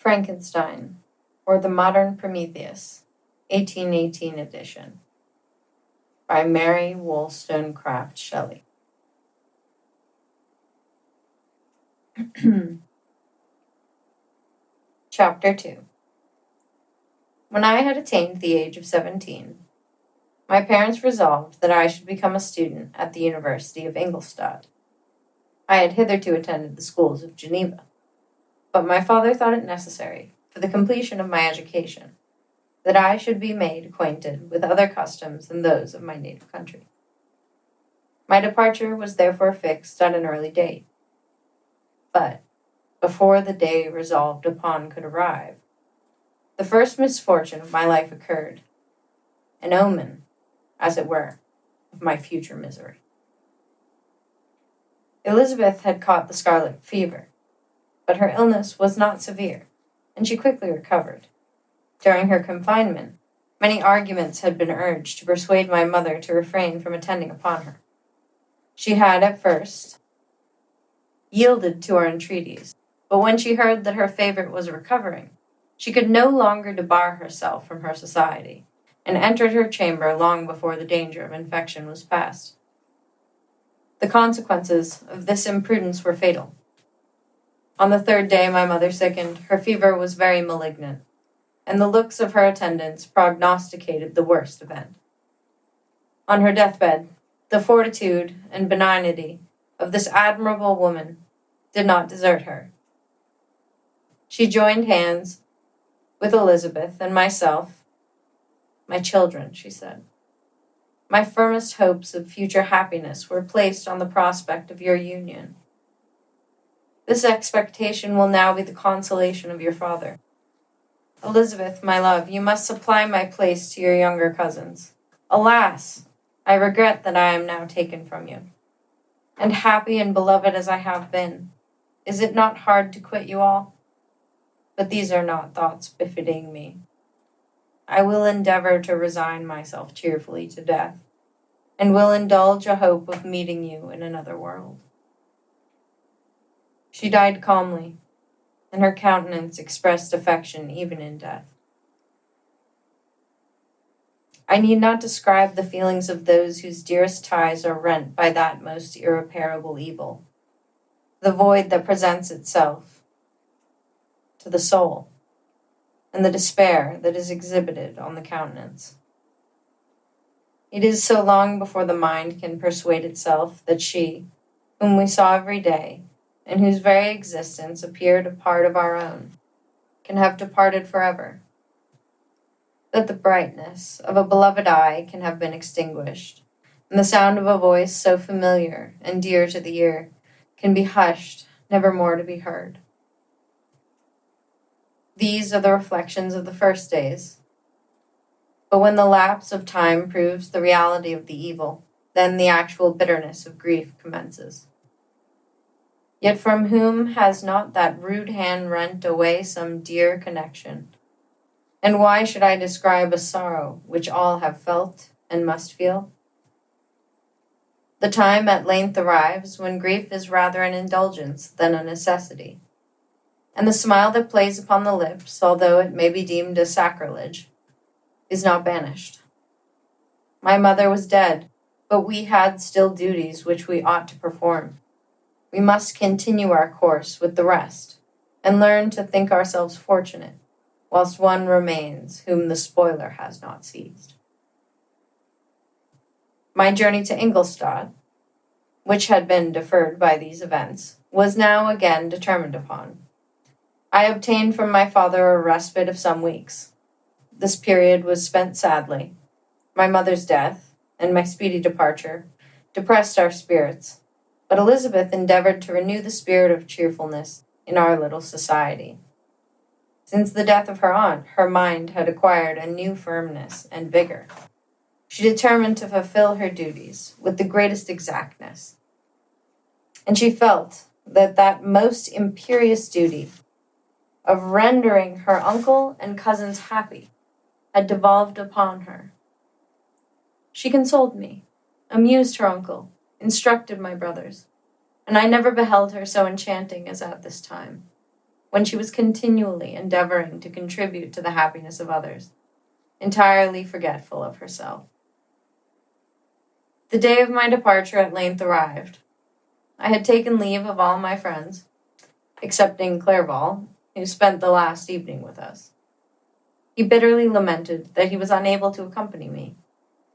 Frankenstein, or the Modern Prometheus, 1818 edition, by Mary Wollstonecraft Shelley. Chapter 2. When I had attained the age of 17, my parents resolved that I should become a student at the University of Ingolstadt. I had hitherto attended the schools of Geneva, but my father thought it necessary, for the completion of my education, that I should be made acquainted with other customs than those of my native country. My departure was therefore fixed at an early date. But, before the day resolved upon could arrive, the first misfortune of my life occurred, an omen, as it were, of my future misery. Elizabeth had caught the scarlet fever, but her illness was not severe, and she quickly recovered. During her confinement, many arguments had been urged to persuade my mother to refrain from attending upon her. She had, at first, yielded to our entreaties, but when she heard that her favorite was recovering, she could no longer debar herself from her society, and entered her chamber long before the danger of infection was past. The consequences of this imprudence were fatal. On the third day my mother sickened. Her fever was very malignant, and the looks of her attendants prognosticated the worst event. On her deathbed, the fortitude and benignity of this admirable woman did not desert her. She joined hands with Elizabeth and myself. "My children," she said, "my firmest hopes of future happiness were placed on the prospect of your union. This expectation will now be the consolation of your father. Elizabeth, my love, you must supply my place to your younger cousins. Alas! I regret that I am now taken from you. And happy and beloved as I have been, is it not hard to quit you all? But these are not thoughts befitting me. I will endeavor to resign myself cheerfully to death, and will indulge a hope of meeting you in another world." She died calmly, and her countenance expressed affection even in death. I need not describe the feelings of those whose dearest ties are rent by that most irreparable evil, the void that presents itself to the soul, and the despair that is exhibited on the countenance. It is so long before the mind can persuade itself that she, whom we saw every day, and whose very existence appeared a part of our own, can have departed forever, that the brightness of a beloved eye can have been extinguished, and the sound of a voice so familiar and dear to the ear can be hushed, never more to be heard. These are the reflections of the first days. But when the lapse of time proves the reality of the evil, then the actual bitterness of grief commences. Yet from whom has not that rude hand rent away some dear connection? And why should I describe a sorrow which all have felt and must feel? The time at length arrives when grief is rather an indulgence than a necessity, and the smile that plays upon the lips, although it may be deemed a sacrilege, is not banished. My mother was dead, but we had still duties which we ought to perform. We must continue our course with the rest, and learn to think ourselves fortunate, whilst one remains whom the spoiler has not seized. My journey to Ingolstadt, which had been deferred by these events, was now again determined upon. I obtained from my father a respite of some weeks. This period was spent sadly. My mother's death, and my speedy departure, depressed our spirits, but Elizabeth endeavored to renew the spirit of cheerfulness in our little society. Since the death of her aunt, her mind had acquired a new firmness and vigor. She determined to fulfill her duties with the greatest exactness, and she felt that that most imperious duty of rendering her uncle and cousins happy had devolved upon her. She consoled me, amused her uncle, instructed my brothers, and I never beheld her so enchanting as at this time. when she was continually endeavoring to contribute to the happiness of others, entirely forgetful of herself. The day of my departure at length arrived. I had taken leave of all my friends, excepting Clerval, who spent the last evening with us. He bitterly lamented that he was unable to accompany me,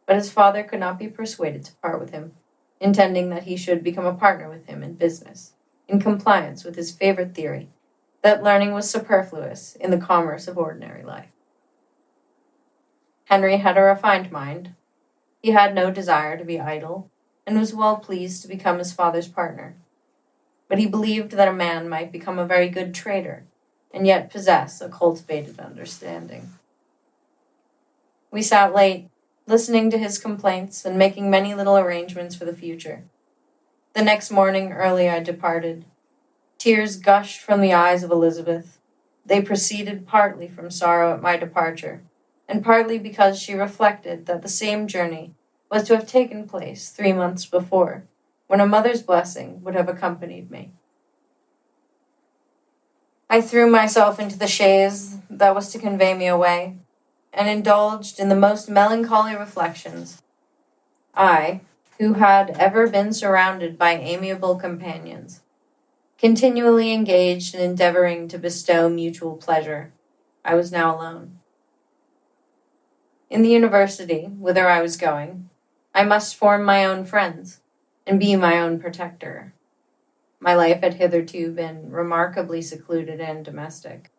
but his father could not be persuaded to part with him, intending that he should become a partner with him in business, in compliance with his favorite theory, that learning was superfluous in the commerce of ordinary life. Henry had a refined mind. He had no desire to be idle, and was well pleased to become his father's partner. But he believed that a man might become a very good trader, and yet possess a cultivated understanding. We sat late, listening to his complaints and making many little arrangements for the future. The next morning early I departed. Tears gushed from the eyes of Elizabeth. They proceeded partly from sorrow at my departure, and partly because she reflected that the same journey was to have taken place 3 months before, when a mother's blessing would have accompanied me. I threw myself into the chaise that was to convey me away, and indulged in the most melancholy reflections. I, who had ever been surrounded by amiable companions, continually engaged in endeavoring to bestow mutual pleasure, I was now alone. In the university, whither I was going, I must form my own friends, and be my own protector. My life had hitherto been remarkably secluded and domestic,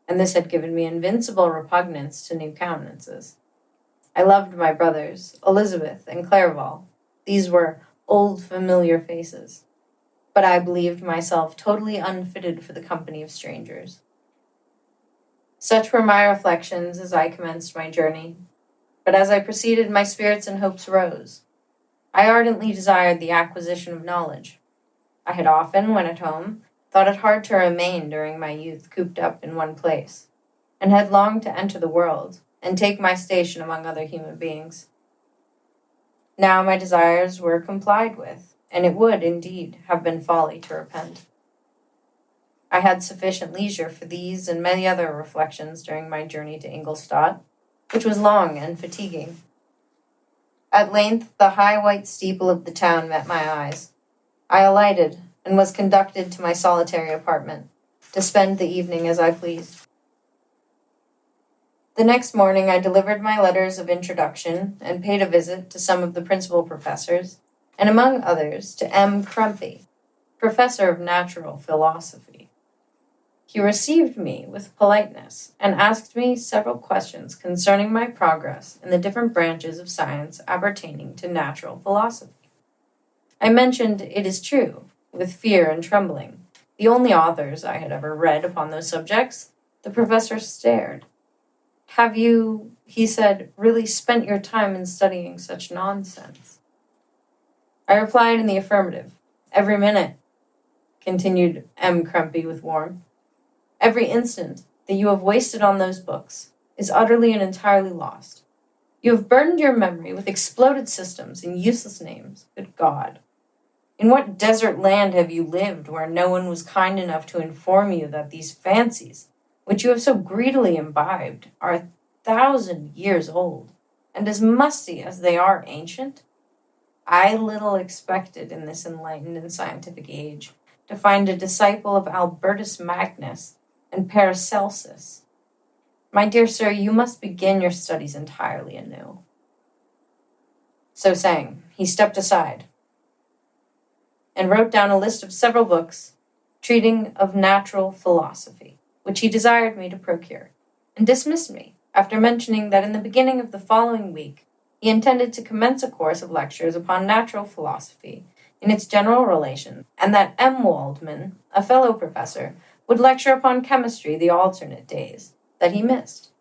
and this had given me invincible repugnance to new countenances. I loved my brothers, Elizabeth and Clerval. These were old familiar faces, but I believed myself totally unfitted for the company of strangers. Such were my reflections as I commenced my journey, but as I proceeded my spirits and hopes rose. I ardently desired the acquisition of knowledge. I had often, when at home, thought it hard to remain during my youth cooped up in one place, and had longed to enter the world and take my station among other human beings. Now my desires were complied with, and it would, indeed, have been folly to repent. I had sufficient leisure for these and many other reflections during my journey to Ingolstadt, which was long and fatiguing. At length, the high white steeple of the town met my eyes. I alighted, and was conducted to my solitary apartment, to spend the evening as I pleased. The next morning I delivered my letters of introduction, and paid a visit to some of the principal professors, and among others to M. Crumpy, professor of natural philosophy. He received me with politeness, and asked me several questions concerning my progress in the different branches of science appertaining to natural philosophy. I mentioned, it is true, with fear and trembling, the only authors I had ever read upon those subjects. The professor stared. "Have you," he said, "really spent your time in studying such nonsense?" I replied in the affirmative. "Every minute," continued M. Crumpy with warmth. "Every instant that you have wasted on those books is utterly and entirely lost. You have burdened your memory with exploded systems and useless names. Good God! In what desert land have you lived where no one was kind enough to inform you that these fancies, which you have so greedily imbibed, are 1,000 years old, and as musty as they are ancient? I little expected in this enlightened and scientific age to find a disciple of Albertus Magnus and Paracelsus. My dear sir, you must begin your studies entirely anew." So saying, he stepped aside, and wrote down a list of several books treating of natural philosophy, which he desired me to procure, and dismissed me, after mentioning that in the beginning of the following week he intended to commence a course of lectures upon natural philosophy in its general relations, and that M. Waldman, a fellow professor, would lecture upon chemistry the alternate days that he missed.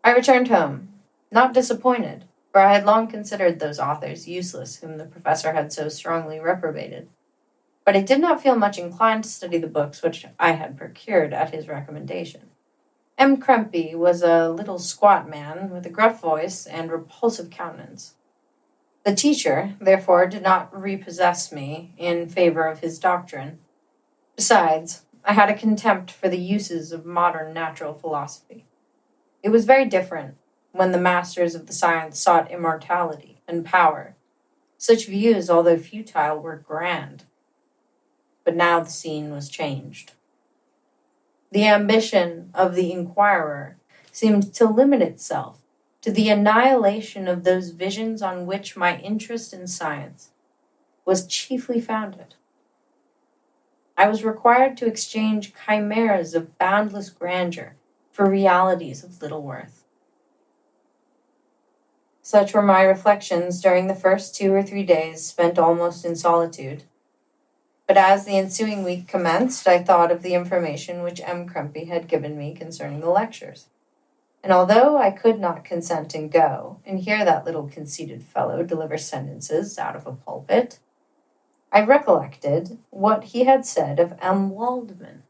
I returned home, not disappointed, for I had long considered those authors useless whom the professor had so strongly reprobated. But I did not feel much inclined to study the books which I had procured at his recommendation. M. Crumpy was a little squat man with a gruff voice and repulsive countenance. The teacher, therefore, did not repossess me in favor of his doctrine. Besides, I had a contempt for the uses of modern natural philosophy. It was very different when the masters of the science sought immortality and power. Such views, although futile, were grand. But now the scene was changed. The ambition of the inquirer seemed to limit itself to the annihilation of those visions on which my interest in science was chiefly founded. I was required to exchange chimeras of boundless grandeur for realities of little worth. Such were my reflections during the first 2 or 3 days spent almost in solitude. But as the ensuing week commenced, I thought of the information which M. Crumpy had given me concerning the lectures. And although I could not consent and go and hear that little conceited fellow deliver sentences out of a pulpit, I recollected what he had said of M. Waldman,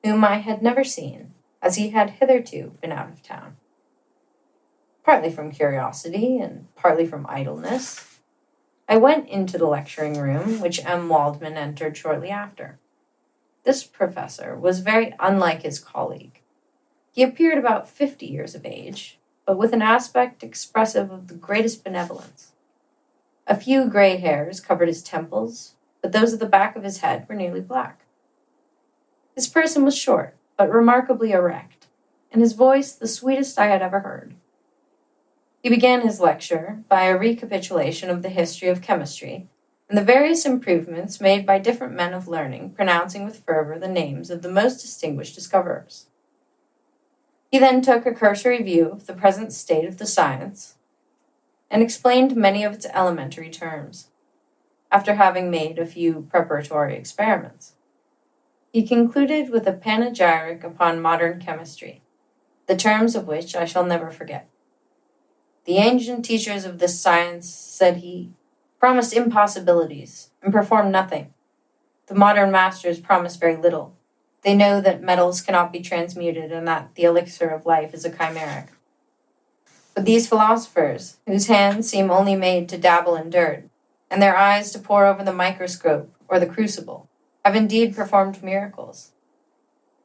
whom I had never seen, as he had hitherto been out of town. Partly from curiosity and partly from idleness, I went into the lecturing room, which M. Waldman entered shortly after. This professor was very unlike his colleague. He appeared about 50 years of age, but with an aspect expressive of the greatest benevolence. A few gray hairs covered his temples, but those at the back of his head were nearly black. His person was short, but remarkably erect, and his voice the sweetest I had ever heard. He began his lecture by a recapitulation of the history of chemistry and the various improvements made by different men of learning, pronouncing with fervor the names of the most distinguished discoverers. He then took a cursory view of the present state of the science and explained many of its elementary terms, after having made a few preparatory experiments. He concluded with a panegyric upon modern chemistry, the terms of which I shall never forget. The ancient teachers of this science, said he, promised impossibilities and performed nothing. The modern masters promise very little. They know that metals cannot be transmuted and that the elixir of life is a chimeric. But these philosophers, whose hands seem only made to dabble in dirt, and their eyes to pore over the microscope or the crucible, have indeed performed miracles.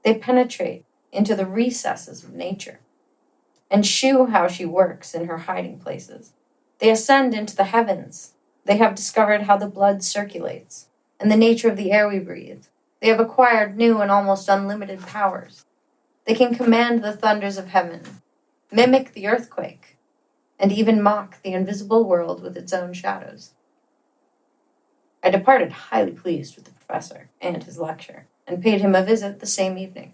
They penetrate into the recesses of nature, and shew how she works in her hiding places. They ascend into the heavens. They have discovered how the blood circulates, and the nature of the air we breathe. They have acquired new and almost unlimited powers. They can command the thunders of heaven, mimic the earthquake, and even mock the invisible world with its own shadows. I departed highly pleased with the professor and his lecture, and paid him a visit the same evening.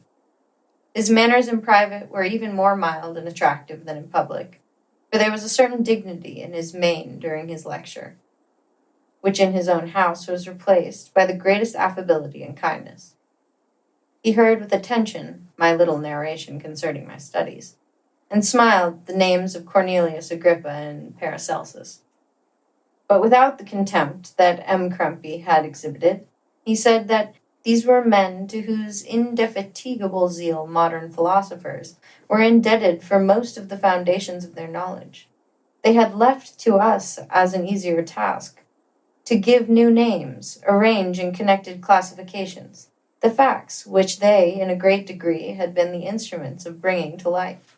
His manners in private were even more mild and attractive than in public, for there was a certain dignity in his mien during his lecture, which in his own house was replaced by the greatest affability and kindness. He heard with attention my little narration concerning my studies, and smiled the names of Cornelius Agrippa and Paracelsus. But without the contempt that M. Crumpy had exhibited, he said that these were men to whose indefatigable zeal modern philosophers were indebted for most of the foundations of their knowledge. They had left to us as an easier task to give new names, arrange in connected classifications, the facts which they, in a great degree, had been the instruments of bringing to life.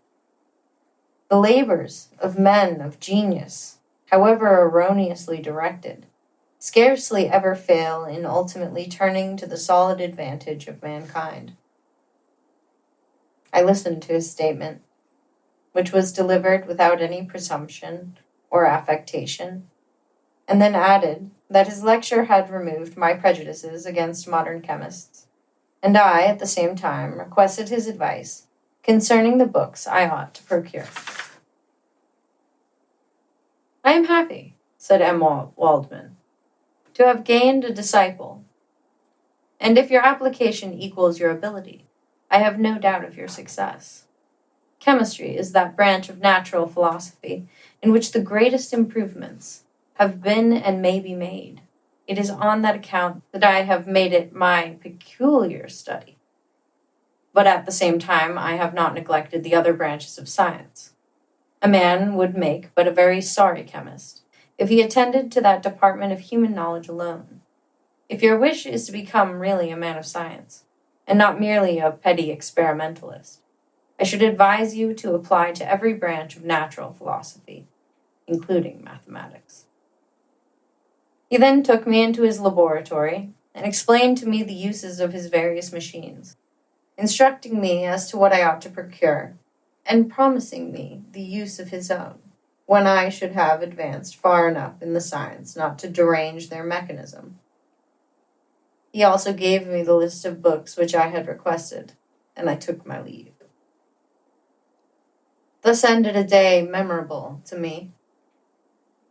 The labors of men of genius, however erroneously directed, scarcely ever fail in ultimately turning to the solid advantage of mankind. I listened to his statement, which was delivered without any presumption or affectation, and then added that his lecture had removed my prejudices against modern chemists, and I, at the same time, requested his advice concerning the books I ought to procure. I am happy, said M. Waldman, to have gained a disciple, and if your application equals your ability, I have no doubt of your success. Chemistry is that branch of natural philosophy in which the greatest improvements have been and may be made. It is on that account that I have made it my peculiar study. But at the same time, I have not neglected the other branches of science. A man would make but a very sorry chemist if he attended to that department of human knowledge alone. If your wish is to become really a man of science, and not merely a petty experimentalist. I should advise you to apply to every branch of natural philosophy, including mathematics. He then took me into his laboratory and explained to me the uses of his various machines, instructing me as to what I ought to procure, and promising me the use of his own, when I should have advanced far enough in the science not to derange their mechanism. He also gave me the list of books which I had requested, and I took my leave. Thus ended a day memorable to me.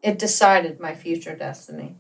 It decided my future destiny.